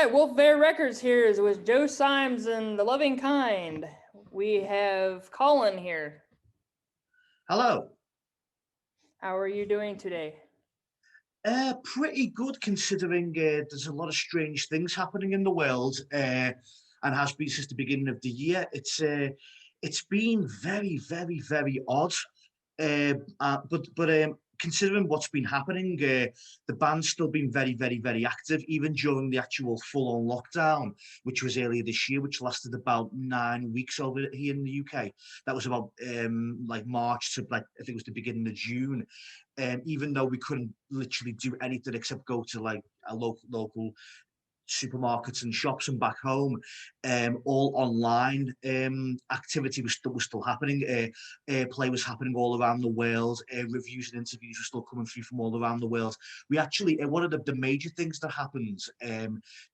right, Wolf Bear Records here is with Joe Symes and the Loving Kind. We have Colin here. Hello. How are you doing today? Pretty good considering there's a lot of strange things happening in the world and has been since the beginning of the year. It's been very, very, very odd. But considering what's been happening, the band's still been very, very, very active, even during the actual full-on lockdown, which was earlier this year, which lasted about 9 weeks over here in the UK. That was about like March to like I think it was the beginning of June. Even though we couldn't literally do anything except go to like a local supermarkets and shops and back home, all online activity was still happening. Play was happening all around the world. Reviews and interviews were still coming through from all around the world. We actually one of the major things that happened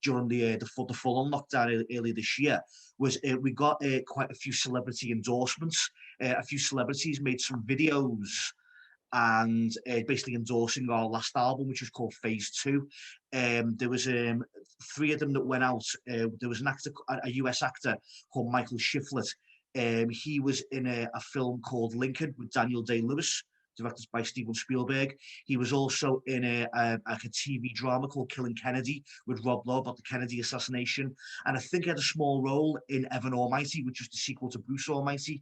during the full on lockdown earlier this year was we got quite a few celebrity endorsements. A few celebrities made some videos and basically endorsing our last album, which was called Phase Two. There was three of them that went out. There was an actor, a US actor called Michael Shiflett. He was in a film called Lincoln with Daniel Day-Lewis, directed by Steven Spielberg. He was also in like a TV drama called Killing Kennedy with Rob Lowe about the Kennedy assassination. And I think he had a small role in Evan Almighty, which was the sequel to Bruce Almighty.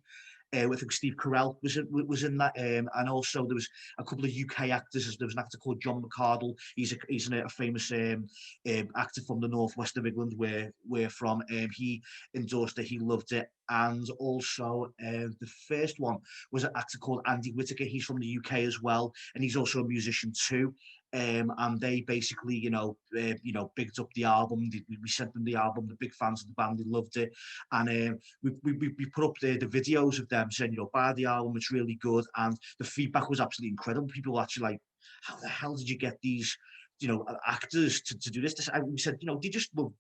I think Steve Carell was in that, and also there was a couple of UK actors. There was an actor called John McCardle. He's a famous actor from the northwest of England, where we're from. He endorsed it. He loved it. And also the first one was an actor called Andy Whitaker. He's from the UK as well, and he's also a musician too. And they basically, bigged up the album. We sent them the album. The big fans of the band, they loved it, and we put up the videos of them saying, buy the album. It's really good, and the feedback was absolutely incredible. People were actually like, how the hell did you get these, actors to do this? We said, they just love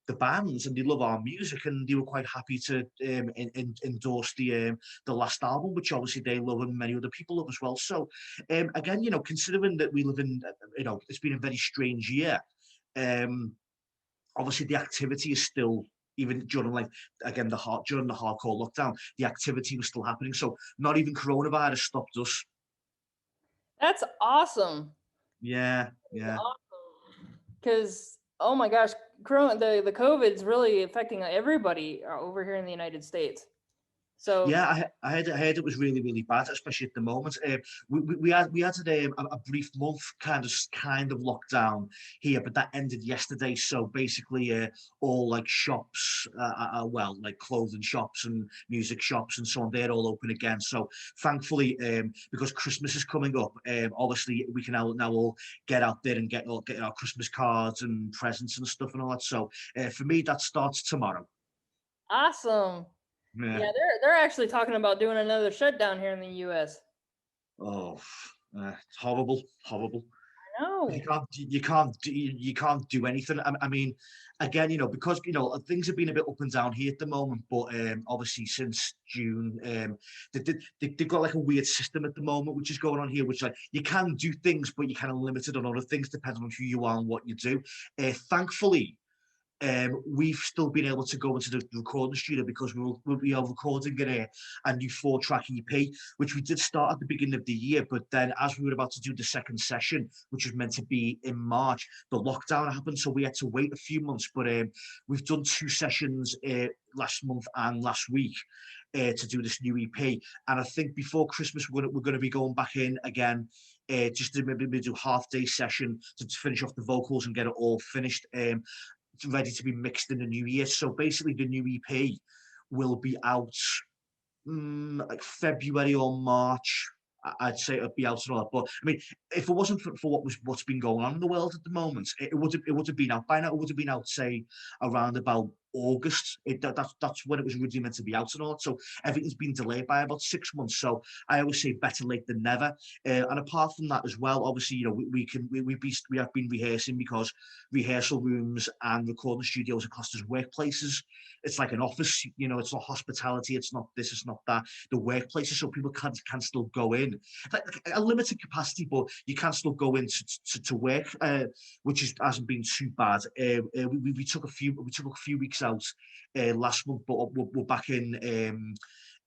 the bands and they love our music, and they were quite happy to endorse the last album, which obviously they love and many other people love as well. So again, considering that we live in, it's been a very strange year. Obviously, the activity is still, even during during the hardcore lockdown, the activity was still happening. So not even coronavirus stopped us. That's awesome. Yeah, yeah. Because oh my gosh, the COVID's really affecting everybody over here in the United States. So Yeah, I heard it was really, really bad, especially at the moment. We had a brief month kind of lockdown here, but that ended yesterday. So basically, all like shops, like clothing shops and music shops and so on, they're all open again. So thankfully, because Christmas is coming up, obviously we can now all get out there and get our Christmas cards and presents and stuff and all that. So for me, that starts tomorrow. awesome. Yeah. Yeah, they're actually talking about doing another shutdown here in the US. Oh, it's horrible, horrible. No. You can't do anything. I mean, again, because things have been a bit up and down here at the moment, but obviously since June, they've got like a weird system at the moment, which is going on here, which like you can do things, but you're kind of limited on other things depending on who you are and what you do. Thankfully, we've still been able to go into the recording studio because we are recording a new 4-track EP, which we did start at the beginning of the year. But then as we were about to do the second session, which was meant to be in March, the lockdown happened. So we had to wait a few months. But we've done 2 sessions last month and last week to do this new EP. And I think before Christmas, we're going to be going back in again. Just to maybe do half-day session to finish off the vocals and get it all finished. Ready to be mixed in the new year. So basically the new EP will be out like February or March. I'd say it'd be out and all that. But I mean, if it wasn't for what's been going on in the world at the moment, it would have been out by now. It would have been out, say, around about August. That's when it was originally meant to be out and all. So everything's been delayed by about 6 months. So I always say better late than never. And apart from that as well, obviously, we have been rehearsing because rehearsal rooms and recording studios are classed as workplaces. It's like an office, it's not hospitality, it's not this, it's not that. The workplaces, so people can still go in, like a limited capacity, but you can still go in to work, hasn't been too bad. We took a few weeks out last month, but we're back in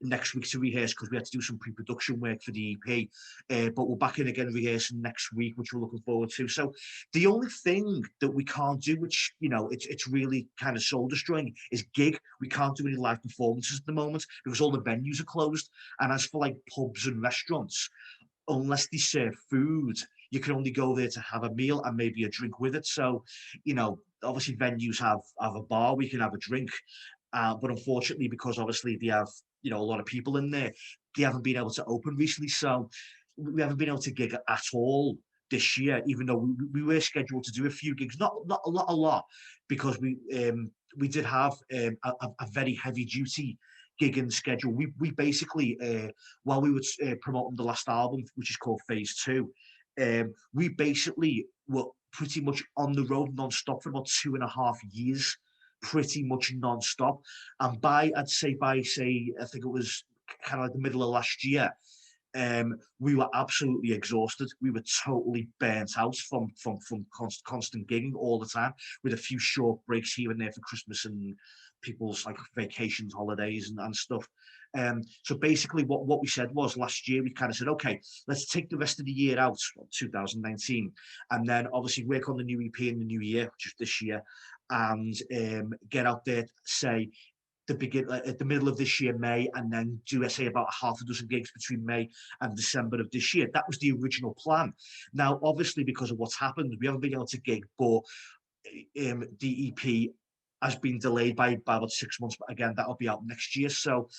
next week to rehearse because we had to do some pre-production work for the EP. But we're back in again rehearsing next week, which we're looking forward to. So the only thing that we can't do, which it's really kind of soul destroying, is gig. We can't do any live performances at the moment because all the venues are closed. And as for like pubs and restaurants, unless they serve food, you can only go there to have a meal and maybe a drink with it. So, obviously venues have a bar, we can have a drink. But unfortunately, because obviously they have, a lot of people in there, they haven't been able to open recently. So we haven't been able to gig at all this year, even though we were scheduled to do a few gigs, not a lot, because we did have a very heavy duty gigging schedule. We basically, while we were promoting the last album, which is called Phase 2, we basically were pretty much on the road non-stop for about 2.5 years, pretty much non-stop. And I think it was kind of like the middle of last year, we were absolutely exhausted. We were totally burnt out from constant gigging all the time, with a few short breaks here and there for Christmas and people's like vacations, holidays, and stuff. So basically, what we said was last year we kind of said, okay, let's take the rest of the year out, 2019, and then obviously work on the new EP in the new year, which is this year, and get out there, say at the middle of this year, May, and then do, say, about half a dozen gigs between May and December of this year. That was the original plan. Now, obviously, because of what's happened, we haven't been able to gig, but the EP has been delayed by about 6 months. But again, that'll be out next year. So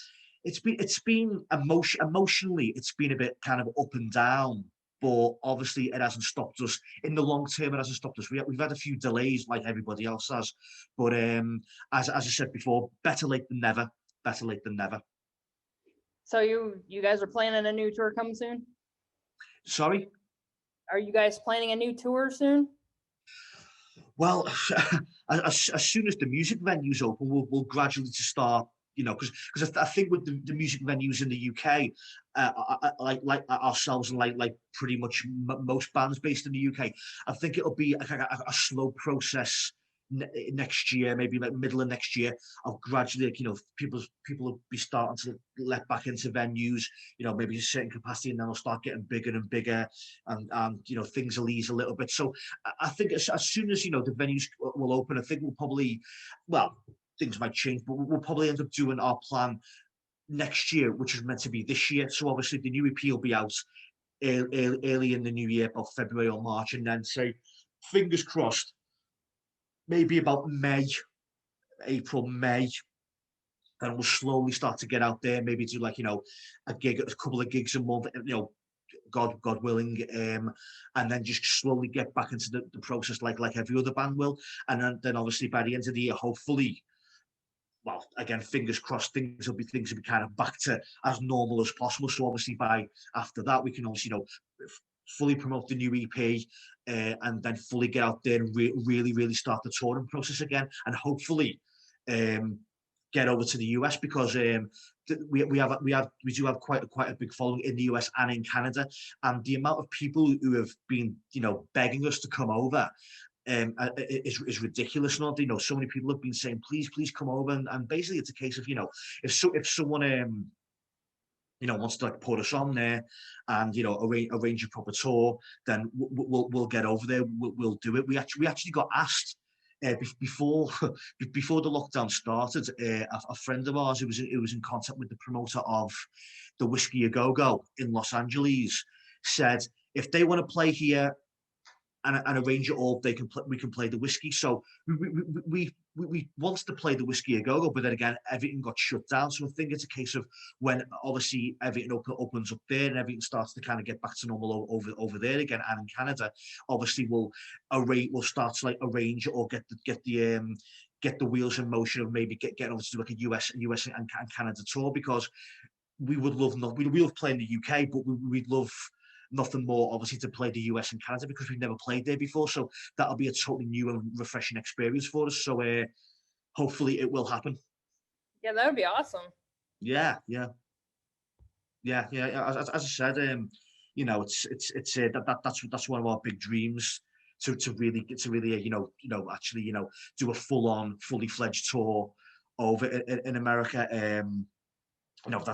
it's been emotionally, it's been a bit kind of up and down. But obviously, it hasn't stopped us. In the long term, it hasn't stopped us. We've had a few delays, like everybody else has. But as I said before, better late than never. Better late than never. So you guys are planning a new tour coming soon? Sorry? Are you guys planning a new tour soon? Well, as soon as the music venues open, we'll gradually to start, because I think with the music venues in the UK, like ourselves and like pretty much most bands based in the UK, I think it'll be a slow process next year, maybe like middle of next year, of gradually, people will be starting to let back into venues, maybe a certain capacity, and then they'll start getting bigger and bigger, and things will ease a little bit. So I think as soon as the venues will open, I think we'll probably, well, things might change, but we'll probably end up doing our plan next year, which is meant to be this year. So obviously the new EP will be out early in the new year, about February or March, and then say, fingers crossed, maybe about April, May, and we'll slowly start to get out there, maybe do like, a couple of gigs a month, God willing, and then just slowly get back into the process like every other band will. And then obviously by the end of the year, hopefully, well, again, fingers crossed, things will be kind of back to as normal as possible. So obviously after that, we can obviously, fully promote the new EP, and then fully get out there and really, really start the touring process again, and hopefully get over to the US, because we do have quite a big following in the US and in Canada, and the amount of people who have been begging us to come over is ridiculous. Not so many people have been saying, please come over, and basically it's a case of if someone wants to like put us on there and arrange a proper tour, then we'll get over there. We'll do it. We actually got asked before before the lockdown started. A friend of ours who was in contact with the promoter of the Whiskey A Go Go in Los Angeles said, if they want to play here and arrange it all, we can play the Whiskey. So we wanted to play the Whiskey A Go Go, but then again, everything got shut down. So I think it's a case of when obviously everything opens up there and everything starts to kind of get back to normal over there again, and in Canada, obviously we'll start to like arrange or get the get the wheels in motion of maybe getting over to do like a US and Canada tour, because we would love not we love playing the UK, but we'd love nothing more obviously to play the US and Canada, because we've never played there before. So that'll be a totally new and refreshing experience for us. So hopefully it will happen. Yeah, that would be awesome. Yeah, yeah, yeah. As I said, that's one of our big dreams, to really actually do a full on, fully fledged tour over in America.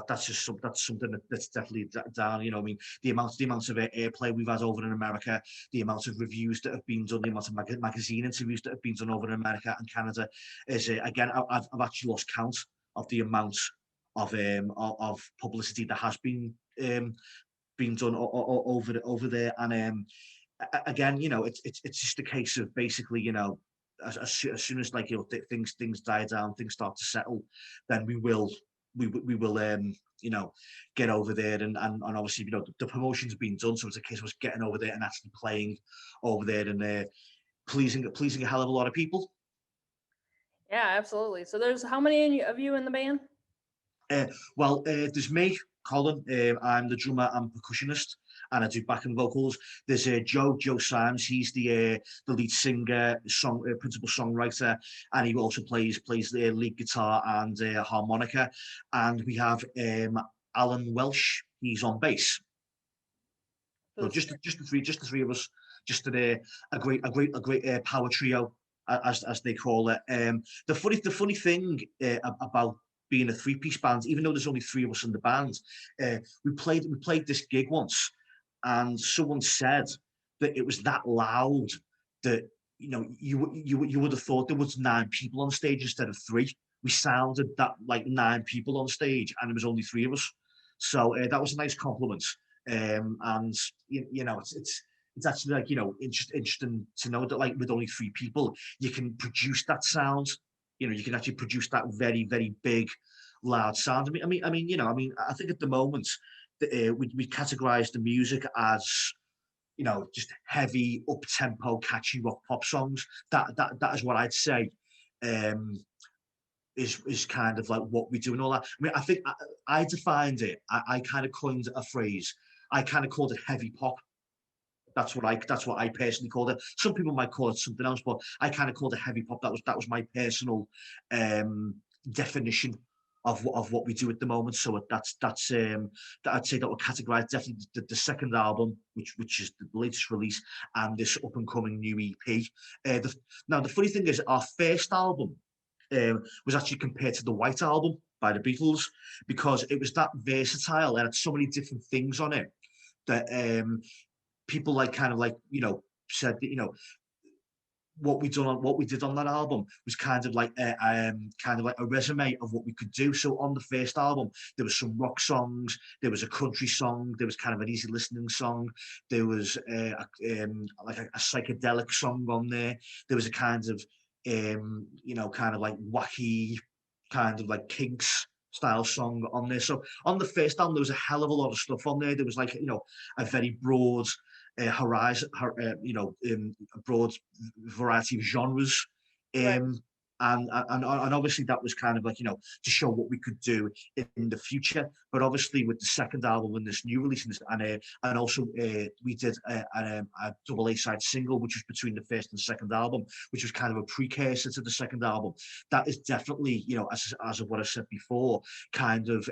That's something that's definitely down. I mean, the amount of airplay we've had over in America, the amount of reviews that have been done, the amount of magazine interviews that have been done over in America and Canada is again, I've actually lost count of the amount of publicity that has been done over there. And again, it's just a case of basically, as soon as like things die down, things start to settle, then we will get over there, and obviously the promotion's been done, so it's a case of us getting over there and actually playing over there, and pleasing a hell of a lot of people. Yeah, absolutely. So there's how many of you in the band? There's me, Colin. I'm the drummer and percussionist, and I do backing vocals. There's Joe Symes. He's the lead singer, principal songwriter, and he also plays the lead guitar and harmonica. And we have Alan Welsh. He's on bass. So just the three of us, just a great power trio, as they call it. The funny thing about being a three-piece band, even though there's only three of us in the band, we played this gig once, and someone said that it was that loud that you would have thought there was 9 people on stage instead of 3. We sounded that like 9 people on stage, and there was only 3 of us. So that was a nice compliment. And it's actually like interesting to know that like with only 3 people you can produce that sound. You can actually produce that very, very big, loud sound. I think at the moment we categorize the music as just heavy, up tempo, catchy rock pop songs. That is what I'd say. Is kind of like what we do and all that. I mean, I think I defined it. I kind of coined a phrase. I kind of called it heavy pop. That's what I personally called it. Some people might call it something else, but I kind of called it heavy pop. That was my personal definition of what we do at the moment. So that's I'd say that would categorize definitely the second album, which is the latest release, and this up and coming new EP. Now the funny thing is, our first album was actually compared to the White Album by the Beatles, because it was that versatile and had so many different things on it that people said that what we did on that album was kind of like a resume of what we could do. So on the first album, there was some rock songs, there was a country song, there was kind of an easy listening song, there was a psychedelic song on there. There was a kind of kind of like wacky, kind of like Kinks style song on there. So on the first album, there was a hell of a lot of stuff on there. There was like a very broad horizon, a broad variety of genres. Right. And obviously that was kind of like to show what we could do in the future. But obviously with the second album and this new release, and also we did a double A-side single, which was between the first and second album, which was kind of a precursor to the second album. That is definitely, as of what I said before, kind of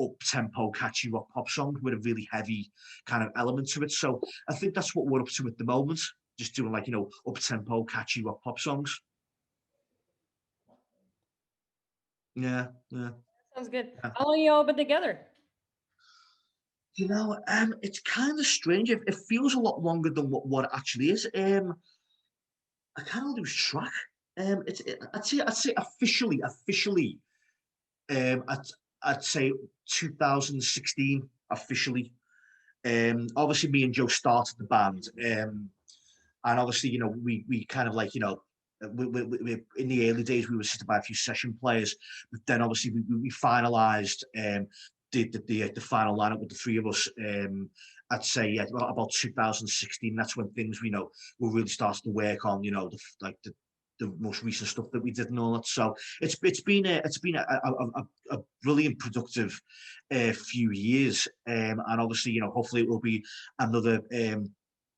up-tempo, catchy rock pop song with a really heavy kind of element to it. So I think that's what we're up to at the moment, just doing like up-tempo, catchy rock pop songs. Yeah, yeah. Sounds good. Yeah. How long you all been together? It's kind of strange. It feels a lot longer than what it actually is. I kind of lose track. I'd say officially, I'd say 2016 officially. Obviously, me and Joe started the band, and obviously, we kind of like, we in the early days we were assisted by a few session players, but then obviously we finalised the final lineup with the 3 of us. I'd say about 2016. That's when things we really started to work on, the the most recent stuff that we did and all that. So it's been a brilliant, productive few years, and obviously, hopefully it will be another.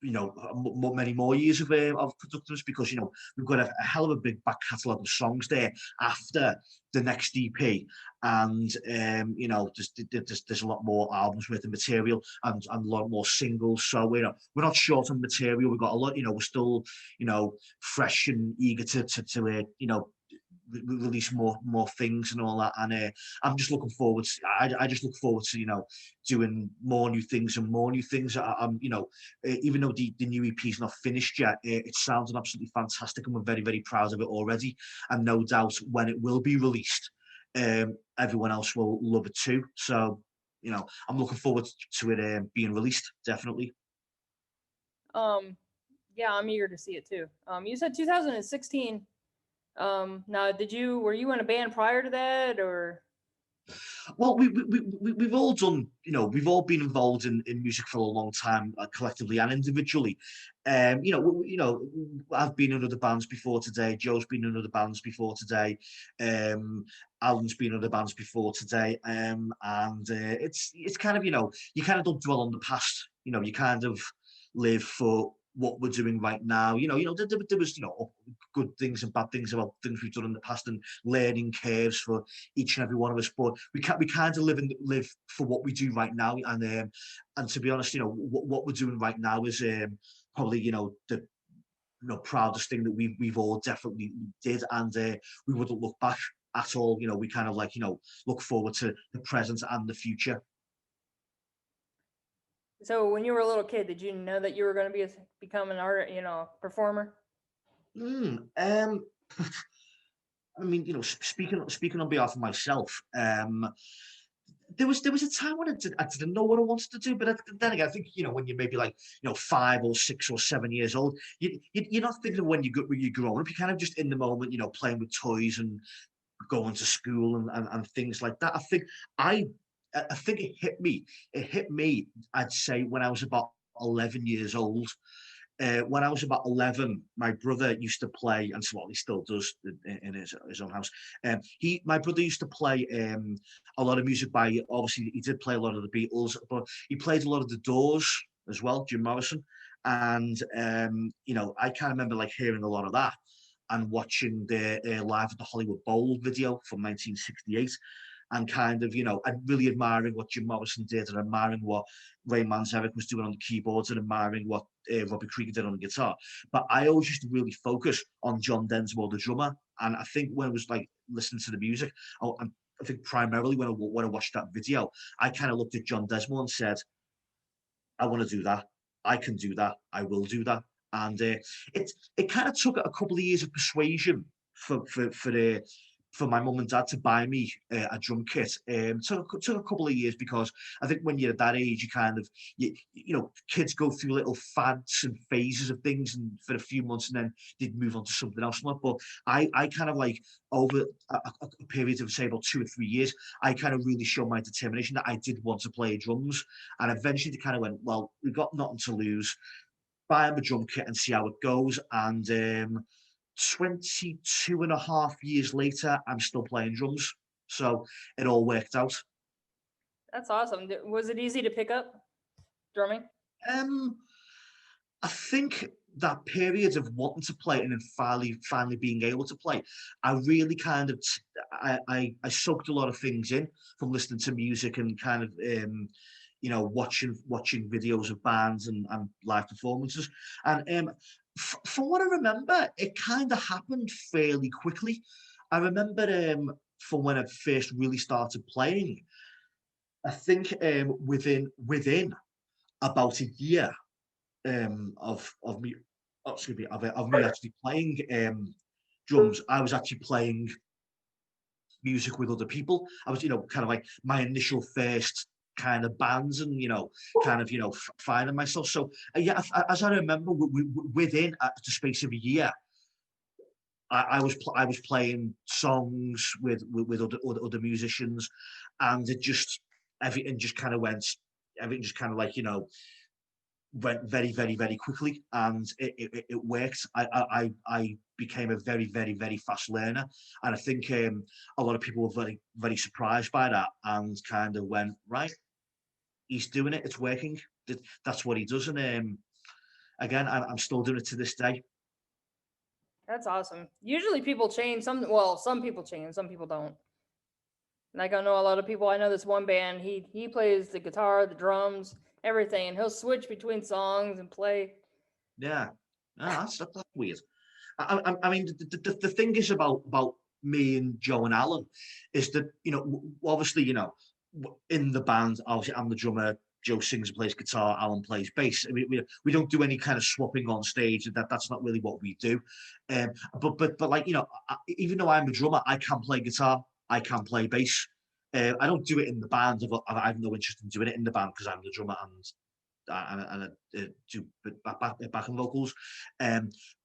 Many more years of productiveness, because we've got a hell of a big back catalogue of songs there after the next EP, and there's a lot more albums with the material, and a lot more singles. So we're not short on material. We've got a lot. We're still fresh and eager to release more things and all that. And I'm just looking forward. I just look forward to doing more new things and more new things. I'm even though the new EP is not finished yet, it sounds absolutely fantastic, and we're very, very proud of it already. And no doubt when it will be released, everyone else will love it too. So I'm looking forward to it being released, definitely. Yeah, I'm eager to see it too. You said 2016. Now, were you in a band prior to that, or? Well, we've all done, we've all been involved in music for a long time, collectively and individually. I've been in other bands before today. Joe's been in other bands before today. Alan's been in other bands before today. And it's kind of, you kind of don't dwell on the past. You kind of live for what we're doing right now. There was, good things and bad things about things we've done in the past, and learning curves for each and every one of us. But we kind of live for what we do right now. And to be honest, what we're doing right now is probably the proudest thing that we've all definitely did, and we wouldn't look back at all. We kind of look forward to the present and the future. So when you were a little kid, did you know that you were going to become an art, performer? I mean, speaking on behalf of myself, there was a time when I didn't know what I wanted to do, but then again, I think when you're maybe like 5 or 6 or 7 years old, you're not thinking of when you're growing up. You're kind of just in the moment, playing with toys and going to school and things like that. I think it hit me. It hit me, I'd say, when I was about 11 years old. When I was about 11, my brother used to play, and so, well, he still does in his own house. My brother used to play a lot of music by, obviously, he did play a lot of the Beatles, but he played a lot of the Doors as well, Jim Morrison. And, I kind of remember hearing a lot of that, and watching the Live at the Hollywood Bowl video from 1968, and kind of, and really admiring what Jim Morrison did, and admiring what Ray Manzarek was doing on the keyboards, and admiring what Robbie Krieger did on the guitar. But I always used to really focus on John Densmore, the drummer. And I think when I was listening to the music, I think primarily when I watched that video, I kind of looked at John Densmore and said, I want to do that. I can do that. I will do that. And it kind of took a couple of years of persuasion for my mum and dad to buy me a drum kit. Took a couple of years, because I think when you're at that age, you kind of, kids go through little fads and phases of things, and for a few months, and then they'd move on to something else. But I kind of over a period of, say, about 2 or 3 years, I kind of really showed my determination that I did want to play drums. And eventually they kind of went, well, we've got nothing to lose. Buy him a drum kit and see how it goes. And 22 and a half years later, I'm still playing drums. So it all worked out. That's awesome. Was it easy to pick up drumming? I think that period of wanting to play and then finally being able to play, I really kind of, I soaked a lot of things in from listening to music, and kind of, watching videos of bands and live performances. And from what I remember, it kind of happened fairly quickly. I remember from when I first really started playing, I think within about a year of me, excuse me, of me actually playing drums, I was actually playing music with other people. I was, kind of like my initial first kind of bands, and kind of finding myself. So yeah, as I remember, within the space of a year, I was playing songs with other musicians, and everything just kind of went, everything just kind of went very, very, very quickly, and it worked. I became a very, very, very fast learner. And I think a lot of people were very, very surprised by that and kind of went, right, he's doing it, it's working. That's what he does. And again, I'm still doing it to this day. That's awesome. Usually people change. Some people change, some people don't. Like I know a lot of people. I know this one band. He plays the guitar, the drums, everything, and he'll switch between songs and play. Yeah, that's weird. I mean, the thing is about me and Joe and Alan is that, you know, obviously, you know, in the band, obviously I'm the drummer. Joe sings and plays guitar. Alan plays bass. I mean, we don't do any kind of swapping on stage. That's not really what we do. But like, you know, even though I'm a drummer, I can play guitar. I can play bass. I don't do it in the band. I have no interest in doing it in the band because I'm the drummer and do backing vocals.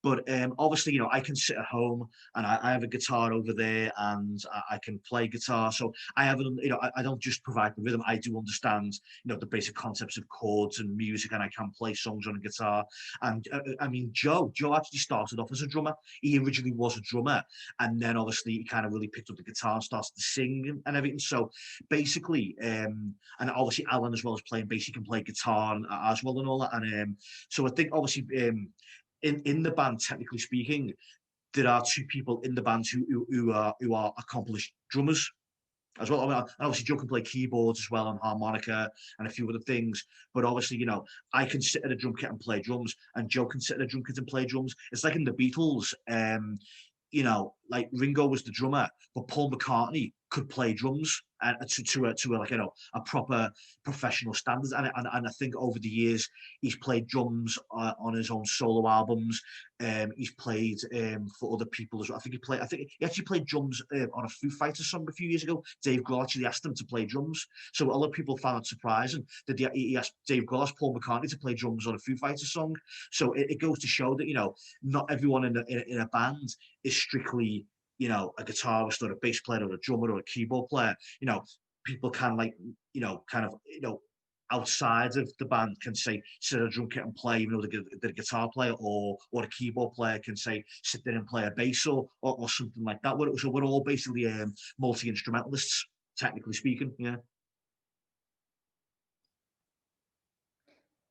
But obviously, you know, I can sit at home and I have a guitar over there and I can play guitar. So I have, you know, I don't just provide the rhythm. I do understand, you know, the basic concepts of chords and music, and I can play songs on a guitar. And I mean, Joe actually started off as a drummer. He originally was a drummer, and then obviously he kind of really picked up the guitar and started to sing and everything. So basically, and obviously Alan, as well as playing bass, he can play guitar as well and all that. And so I think obviously in the band, technically speaking, there are two people in the band who are accomplished drummers as well. I mean, and obviously Joe can play keyboards as well and harmonica and a few other things. But obviously, you know, I can sit at a drum kit and play drums, and Joe can sit at a drum kit and play drums. It's like in the Beatles. You know, like Ringo was the drummer, but Paul McCartney could play drums and to a like, you know, a proper professional standard. And I think over the years he's played drums on his own solo albums. He's played for other people as well. I think he actually played drums on a Foo Fighters song a few years ago. Dave Grohl actually asked him to play drums, so a lot of people found it surprising that he asked Dave Grohl, asked Paul McCartney to play drums on a Foo Fighters song. So it goes to show that, you know, not everyone in a band is strictly, you know, a guitarist or a bass player or a drummer or a keyboard player. You know, people can, like, you know, kind of, you know, outside of the band can say sit at a drum kit and play, even though the guitar player or a keyboard player can say sit there and play a bass or something like that. So we're all basically multi-instrumentalists, technically speaking. Yeah.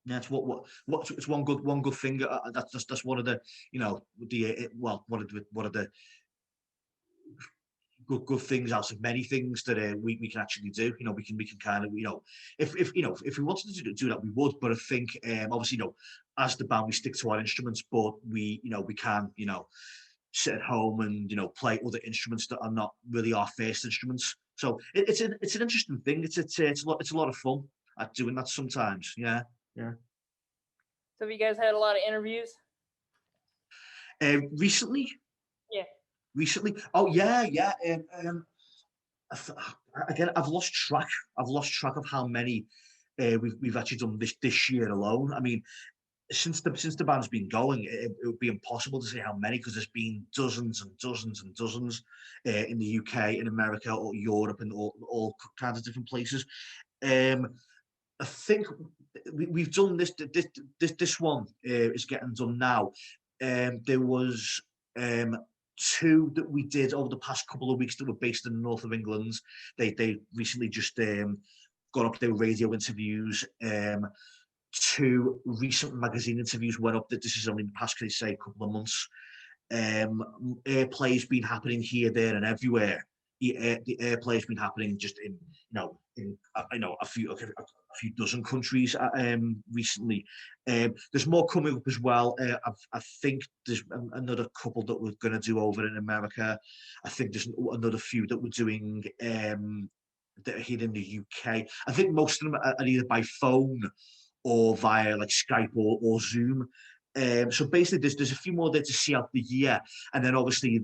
Yeah, it's what it's one good thing. That's one of the, you know, well, one of the good things out of many things that we can actually do. You know, we can kind of, you know, if you know, if we wanted to do that, we would. But I think obviously, you know, as the band, we stick to our instruments, but we, you know, we can, you know, sit at home and, you know, play other instruments that are not really our first instruments. So it's an interesting thing. It's a lot of fun at doing that sometimes. Yeah, yeah. So have you guys had a lot of interviews? Recently, Yeah. oh yeah, yeah. Again, I've lost track. I've lost track of how many we've actually done this year alone. I mean, since the band's been going, it would be impossible to say how many, because there's been dozens and dozens and dozens in the UK, in America, or Europe, and all kinds of different places. I think we've done this one is getting done now. There was two that we did over the past couple of weeks that were based in the north of England. They recently just got up their radio interviews. Two recent magazine interviews went up. That this is only in the past, can I say, a couple of months. Airplay's been happening here, there, and everywhere. The airplay's been happening just in, a few dozen countries recently. There's more coming up as well. I think there's another couple that we're going to do over in America. I think there's another few that we're doing that are here in the UK. I think most of them are either by phone or via like Skype or Zoom. So basically, there's a few more there to see out the year, and then obviously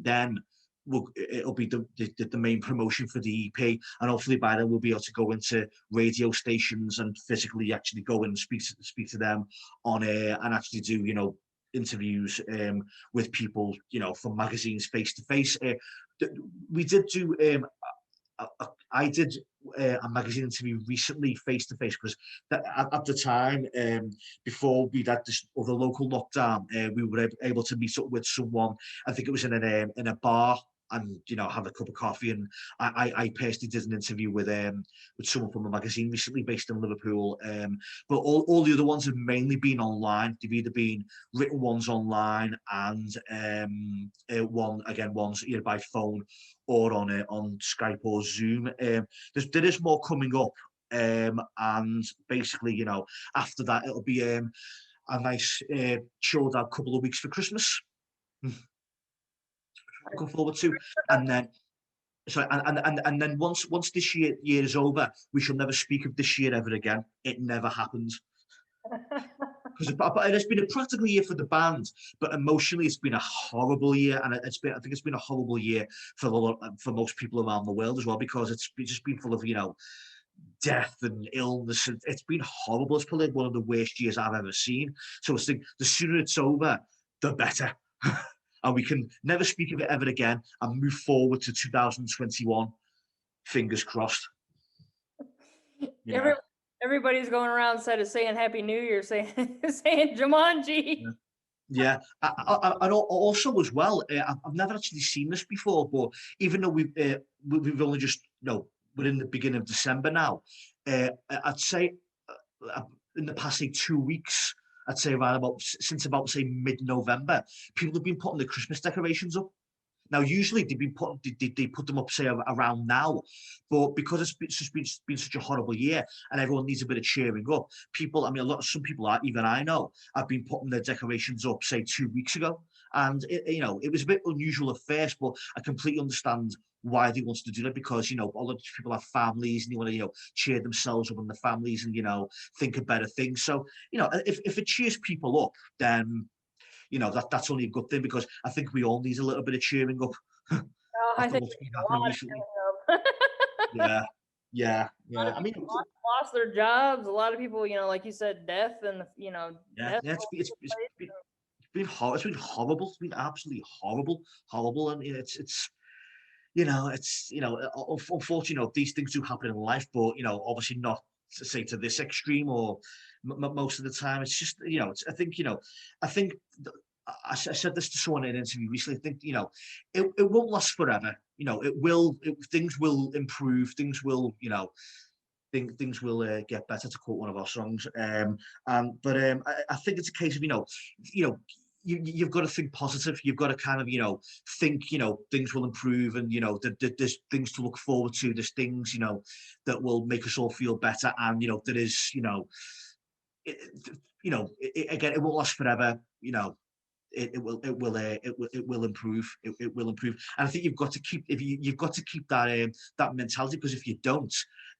it'll be the main promotion for the EP, and hopefully by then we'll be able to go into radio stations and physically actually go and speak to them on air and actually do, you know, interviews with people, you know, from magazines face to face. We did do I did a magazine interview recently face to face because at the time, before we'd had this other local lockdown, we were able to meet up with someone. I think it was in a bar, and have a cup of coffee. And I personally did an interview with someone from a magazine recently based in Liverpool. But all the other ones have mainly been online. They've either been written ones online and ones by phone or on Skype or Zoom. There is more coming up, and basically, after that, it'll be a nice chilled out couple of weeks for Christmas. Looking forward to, and then sorry, and then once this year is over, we shall never speak of this year ever again. It never happened. Because it's been a practical year for the band, but emotionally it's been a horrible year, and I think it's been a horrible year for most people around the world as well, because it's just been full of death and illness. And it's been horrible. It's probably one of the worst years I've ever seen. So the sooner it's over, the better. And we can never speak of it ever again and move forward to 2021. Fingers crossed. Yeah. Everybody's going around instead of saying Happy New Year, saying Jumanji. Yeah, and also as well, I've never actually seen this before, but even though we've only just we're in the beginning of December now, I'd say in the past 2 weeks, I'd say since about say mid-November, people have been putting the Christmas decorations up. Now, usually they put them up, say, around now, but because it's been such a horrible year and everyone needs a bit of cheering up, some people are, even I know, have been putting their decorations up, say, 2 weeks ago. And, it was a bit unusual at first, but I completely understand why they wanted to do that, because, a lot of people have families and they want to, cheer themselves up and the families and, think of better things. So, if it cheers people up, then that's only a good thing, because I think we all need a little bit of cheering up I after think what's been a happening lot recently. of Yeah, yeah, a lot yeah. of people lost their jobs. A lot of people, like you said, death and Yeah, death. yeah. It's been horrible. It's been horrible. It's been absolutely horrible, horrible, and unfortunately, these things do happen in life, but obviously not to say to this extreme, or most of the time. It's just I think I said this to someone in an interview recently. I think it won't last forever. Things will improve. Things will things will get better, to quote one of our songs. But I think it's a case of you've got to think positive. You've got to kind of think things will improve, and there's things to look forward to. There's things that will make us all feel better, and there is it, again, it won't last forever. It will improve. It will improve, and I think you've got to keep you've got to keep that mentality, because if you don't,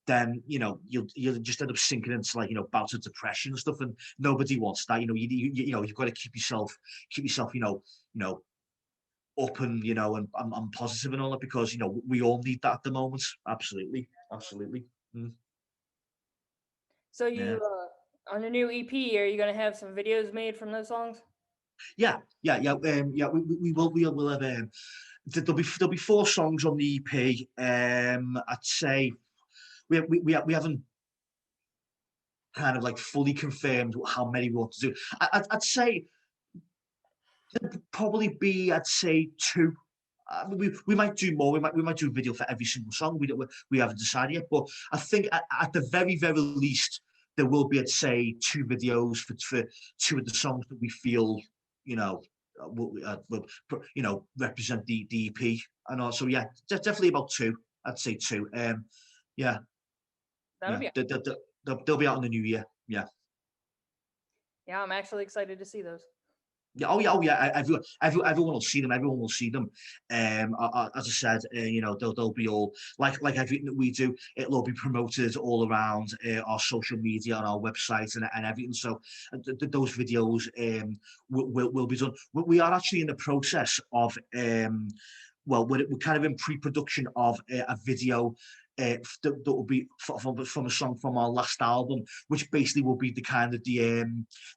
then you'll just end up sinking into bouts of depression and stuff, and nobody wants that. You've got to keep yourself up and positive and all that, because we all need that at the moment. Absolutely, absolutely. So Yeah. you on your new EP, are you gonna have some videos made from those songs? Yeah, yeah, yeah, yeah. We'll have there'll be 4 songs on the EP. I'd say we haven't kind of fully confirmed how many we want to do. I'd say there'd probably be, I'd say 2. We might do more. We might do a video for every single song. We haven't decided yet, but I think at the very least there will be, I'd say, 2 videos for 2 of the songs that we feel will represent the EP. And also, yeah, definitely about 2. I'd say 2. Yeah, That'll yeah, be they'll be out in the new year. Yeah. Yeah, I'm actually excited to see those. Yeah, oh yeah, oh yeah. Everyone will see them. Everyone will see them. As I said, they'll be all like everything that we do. It'll all be promoted all around our social media, on our website, and everything. So those videos will be done. We are actually in the process of we're kind of in pre-production of a video that will be from a song from our last album, which basically will be the kind of the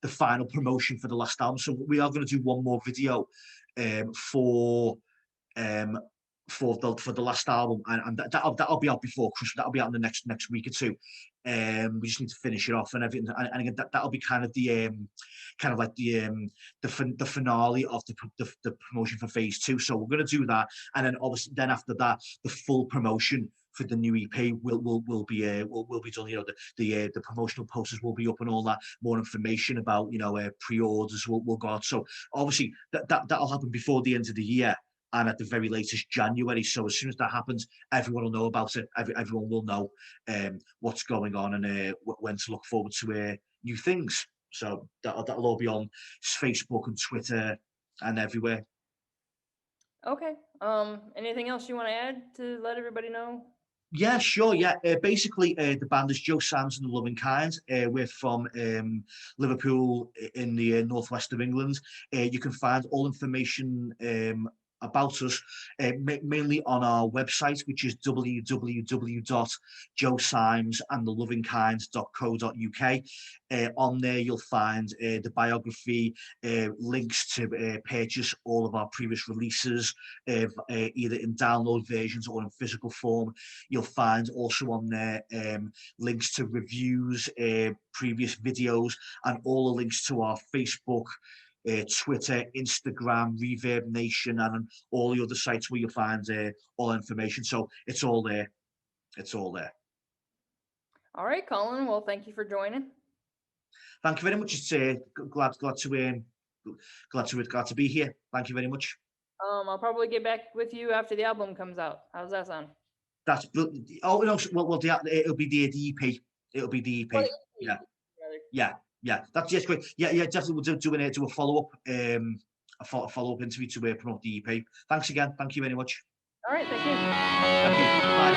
final promotion for the last album. So we are going to do one more video for for the last album, and that'll be out before Christmas. That'll be out in the next week or two. We just need to finish it off and everything, and again, that'll be kind of the kind of like the finale of the promotion for phase 2. So we're going to do that, and then obviously then after that, the full promotion for the new EP will be done. You know, the promotional posters will be up and all that. More information about, you know, pre-orders will go out. So obviously that'll happen before the end of the year, and at the very latest January. So as soon as that happens, everyone will know about it. Everyone will know what's going on and when to look forward to new things. So that'll all be on Facebook and Twitter and everywhere. Okay. Anything else you want to add to let everybody know? Yeah, sure. Yeah, basically, the band is Joe Symes and the Loving Kind. We're from Liverpool in the northwest of England. You can find all information about us mainly on our website, which is www.joesimesandthelovingkind.co.uk. On there, you'll find the biography, links to purchase all of our previous releases, either in download versions or in physical form. You'll find also on there links to reviews, previous videos, and all the links to our Facebook, Twitter, Instagram, Reverb Nation, and all the other sites where you'll find all information. So it's all there. It's all there. All right, Colin. Well, thank you for joining. Thank you very much. It's glad to be here. Thank you very much. I'll probably get back with you after the album comes out. How's that sound? That's no. Well, it'll be the EP. It'll be the EP. Well, Yeah. That's just great. Yeah. Definitely we'll do a follow up, a follow up interview to promote the EP. Thanks again. Thank you very much. All right. Thank you. Thank you. Bye.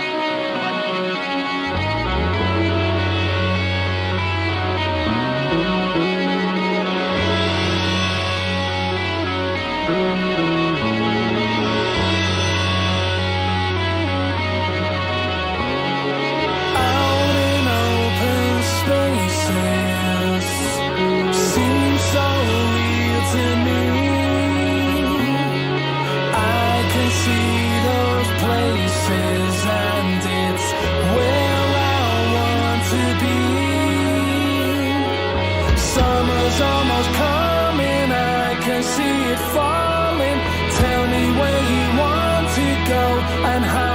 Almost coming, I can see it falling. Tell me where you want to go and how